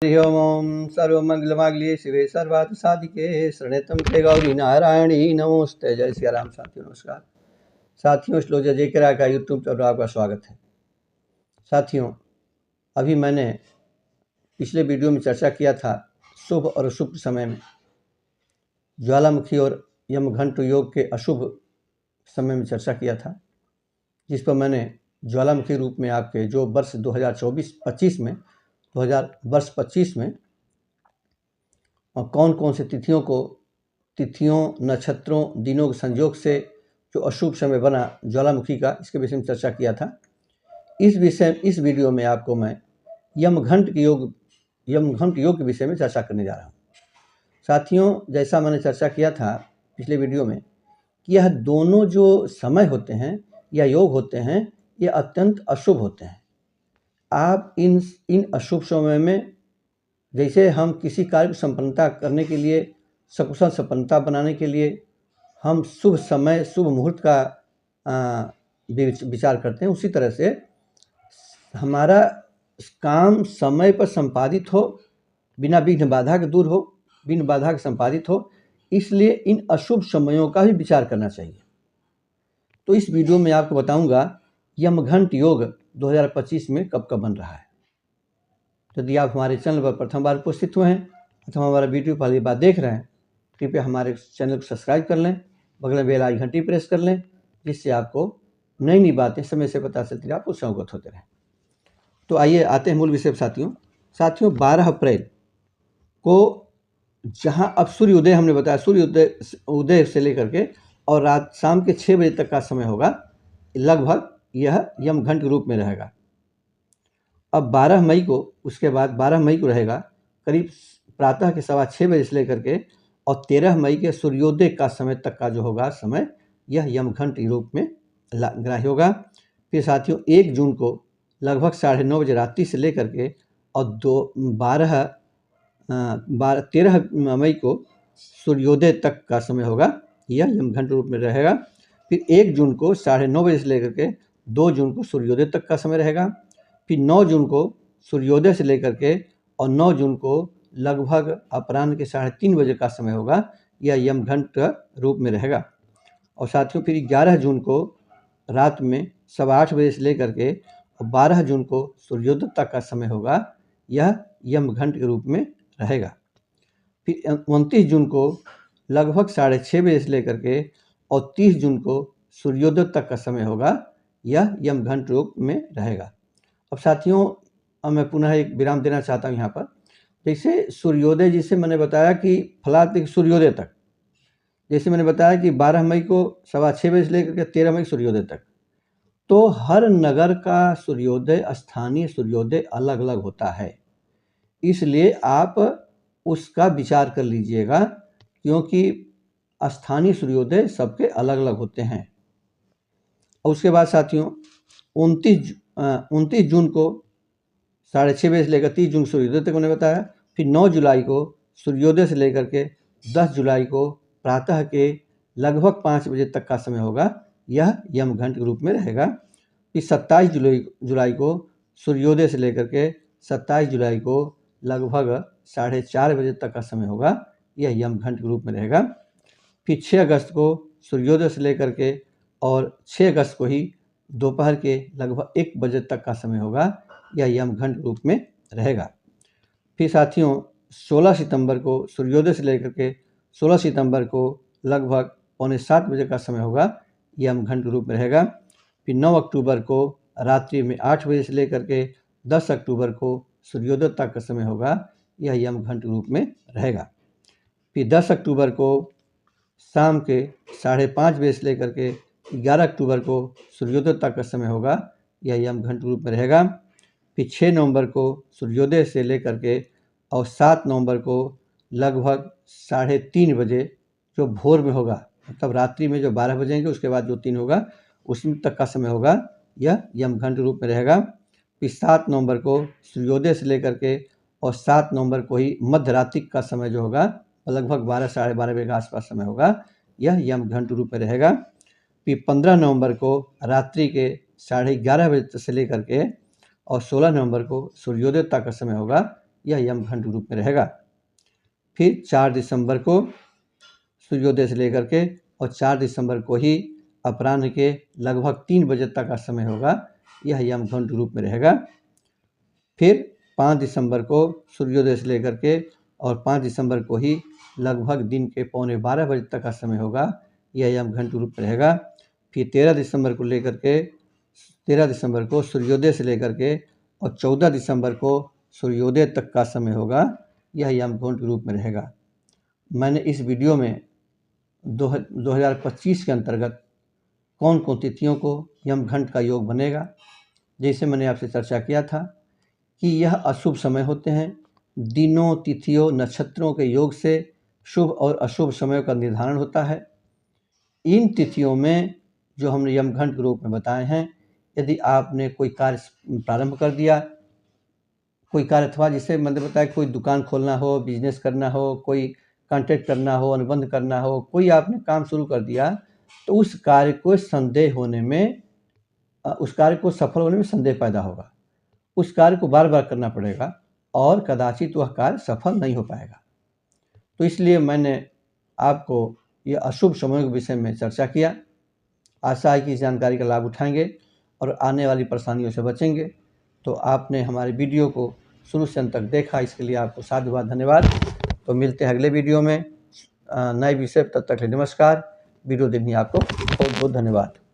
हरि ओम सर्वमंगलमांगल्ये शिवे सर्वार्थ साधिके शरण्यत्वं गौरी नारायणी नमोस्ते। जय सिया राम। साथियों नमस्कार। साथियों श्लोक जय करा का यूट्यूब पर आपका स्वागत है। साथियों अभी मैंने पिछले वीडियो में चर्चा किया था शुभ और अशुभ समय में, ज्वालामुखी और यमघंट योग के अशुभ समय में चर्चा किया था, जिस पर मैंने ज्वालामुखी रूप में आपके जो वर्ष 2024-25 में 2025 में कौन कौन से तिथियों नक्षत्रों दिनों के संयोग से जो अशुभ समय बना ज्वालामुखी का, इसके विषय में चर्चा किया था। इस वीडियो में आपको मैं यमघंट योग के विषय में चर्चा करने जा रहा हूँ। साथियों जैसा मैंने चर्चा किया था पिछले वीडियो में कि यह दोनों जो समय होते हैं या योग होते हैं ये अत्यंत अशुभ होते हैं। आप इन अशुभ समय में, जैसे हम किसी कार्य को संपन्नता करने के लिए, सकुशल संपन्नता बनाने के लिए हम शुभ समय शुभ मुहूर्त का विचार करते हैं, उसी तरह से हमारा काम समय पर संपादित हो, बिना विघ्न बाधा के दूर हो, बिन बाधा के संपादित हो, इसलिए इन अशुभ समयों का भी विचार करना चाहिए। तो इस वीडियो में आपको बताऊंगा यमघंट योग 2025 में कब कब बन रहा है। यदि आप हमारे चैनल पर प्रथम बार उपस्थित हुए हैं अथवा हमारा वीडियो पहली बार देख रहे हैं, कृपया हमारे चैनल को सब्सक्राइब कर लें, बगल में बेल आइकन घंटी प्रेस कर लें, जिससे आपको नई नई बातें समय से पता चलती रहे, आप उससे अवगत होते रहें। तो आइए आते हैं मूल विषय पर। साथियों 12 अप्रैल को जहाँ अब सूर्योदय, हमने बताया सूर्योदय से लेकर के और रात शाम के 6 बजे तक का समय होगा, लगभग यह यमघंट रूप में रहेगा। अब 12 मई को, उसके बाद 12 मई को रहेगा करीब प्रातः के 6:15 बजे से लेकर के और 13 मई के सूर्योदय का समय तक का जो होगा समय, यह यमघंट रूप में ग्राह्य होगा। फिर साथियों 1 जून को लगभग 9:30 बजे रात्रि से लेकर के और 13 मई को सूर्योदय तक का समय होगा, यह यमघंट रूप में रहेगा। फिर 1 जून को 9:30 बजे से लेकर के 2 जून को सूर्योदय तक का समय रहेगा। फिर 9 जून को सूर्योदय से लेकर के और 9 जून को लगभग अपराह्न के 3:30 बजे का समय होगा, यह यमघंट रूप में रहेगा। और साथियों फिर 11 जून को रात में 8:15 बजे से लेकर के और 12 जून को सूर्योदय तक का समय होगा, यह यमघंट के रूप में रहेगा। फिर 29 जून को लगभग 6:30 बजे से लेकर के और 30 जून को सूर्योदय तक का समय होगा, यह यमघंट रूप में रहेगा। अब साथियों अब मैं पुनः एक विराम देना चाहता हूँ यहाँ पर। जैसे सूर्योदय, जिसे मैंने बताया कि फलात सूर्योदय तक, जैसे मैंने बताया कि 12 मई को 6:15 बजे से लेकर के 13 मई सूर्योदय तक, तो हर नगर का सूर्योदय, स्थानीय सूर्योदय अलग अलग होता है, इसलिए आप उसका विचार कर लीजिएगा, क्योंकि स्थानीय सूर्योदय सबके अलग अलग होते हैं। और उसके बाद साथियों 29 जून को 6:30 बजे से लेकर 30 जून सूर्योदय तक मैंने बताया। फिर 9 जुलाई को सूर्योदय से लेकर के 10 जुलाई को प्रातः के लगभग 5 बजे तक का समय होगा, यह यमघंट रूप में रहेगा। फिर 27 जुलाई को सूर्योदय से लेकर के 27 जुलाई को लगभग 4:30 बजे तक का समय होगा, यह यमघंट रूप में रहेगा। फिर 6 अगस्त को सूर्योदय से लेकर के और 6 अगस्त को ही दोपहर के लगभग 1 बजे तक का समय होगा, यह यमघंट रूप में रहेगा। फिर साथियों 16 सितंबर को सूर्योदय से लेकर के 16 सितंबर को लगभग 6:45 बजे का समय होगा, यमघंट रूप में रहेगा। फिर 9 अक्टूबर को रात्रि में 8 बजे से लेकर के 10 अक्टूबर को सूर्योदय तक का समय होगा, यह यमघंट रूप में रहेगा। फिर 10 अक्टूबर को शाम के 5:30 बजे से लेकर के 11 अक्टूबर को सूर्योदय तक का समय होगा, यह यमघंट रूप में रहेगा। फिर 6 नवंबर को सूर्योदय से लेकर के और 7 नवंबर को लगभग 3:30 बजे जो भोर में होगा, मतलब रात्रि में जो 12 बजेंगे उसके बाद जो 3 होगा उसमें तक का समय होगा, यह यमघंट रूप में रहेगा। फिर 7 नवंबर को सूर्योदय से लेकर के और 7 नवंबर को ही मध्य रात्रि का समय जो होगा लगभग 12 साढ़े 12 बजे के आसपास समय होगा, यह यमघंट रूप में रहेगा। फिर 15 नवंबर को रात्रि के 11:30 बजे से लेकर के और 16 नवंबर को सूर्योदय तक का समय होगा, यह यमघंट रूप में रहेगा। फिर 4 दिसंबर को सूर्योदय से लेकर के और 4 दिसंबर को ही अपराह्न के लगभग 3 बजे तक का समय होगा, यह यमघंट रूप में रहेगा। फिर 5 दिसंबर को सूर्योदय से लेकर के और 5 दिसंबर को ही लगभग दिन के 11:15 बजे तक का समय होगा, यह यमघंट रूप में रहेगा। फिर 13 दिसंबर को सूर्योदय से लेकर के और 14 दिसंबर को सूर्योदय तक का समय होगा, यह यमघंट रूप में रहेगा। मैंने इस वीडियो में 2025 के अंतर्गत कौन कौन तिथियों को यमघंट का योग बनेगा, जैसे मैंने आपसे चर्चा किया था कि यह अशुभ समय होते हैं। दिनों, तिथियों, नक्षत्रों के योग से शुभ और अशुभ समय का निर्धारण होता है। इन तिथियों में जो हमने यमघंट के रूप में बताए हैं, यदि आपने कोई कार्य प्रारंभ कर दिया, कोई कार्य अथवा जिसे मैंने बताया कोई दुकान खोलना हो, बिजनेस करना हो, कोई कॉन्ट्रैक्ट करना हो, अनुबंध करना हो, कोई आपने काम शुरू कर दिया, तो उस कार्य को सफल होने में संदेह पैदा होगा। उस कार्य को बार बार करना पड़ेगा और कदाचित वह कार्य सफल नहीं हो पाएगा। तो इसलिए मैंने आपको यह अशुभ समयों के विषय में चर्चा किया। आशा है कि इस जानकारी का लाभ उठाएंगे और आने वाली परेशानियों से बचेंगे। तो आपने हमारे वीडियो को शुरू से अंत तक देखा, इसके लिए आपको साधुवाद, धन्यवाद। तो मिलते हैं अगले वीडियो में नए विषय। तब तक के लिए नमस्कार। वीडियो देखने आपको बहुत बहुत धन्यवाद।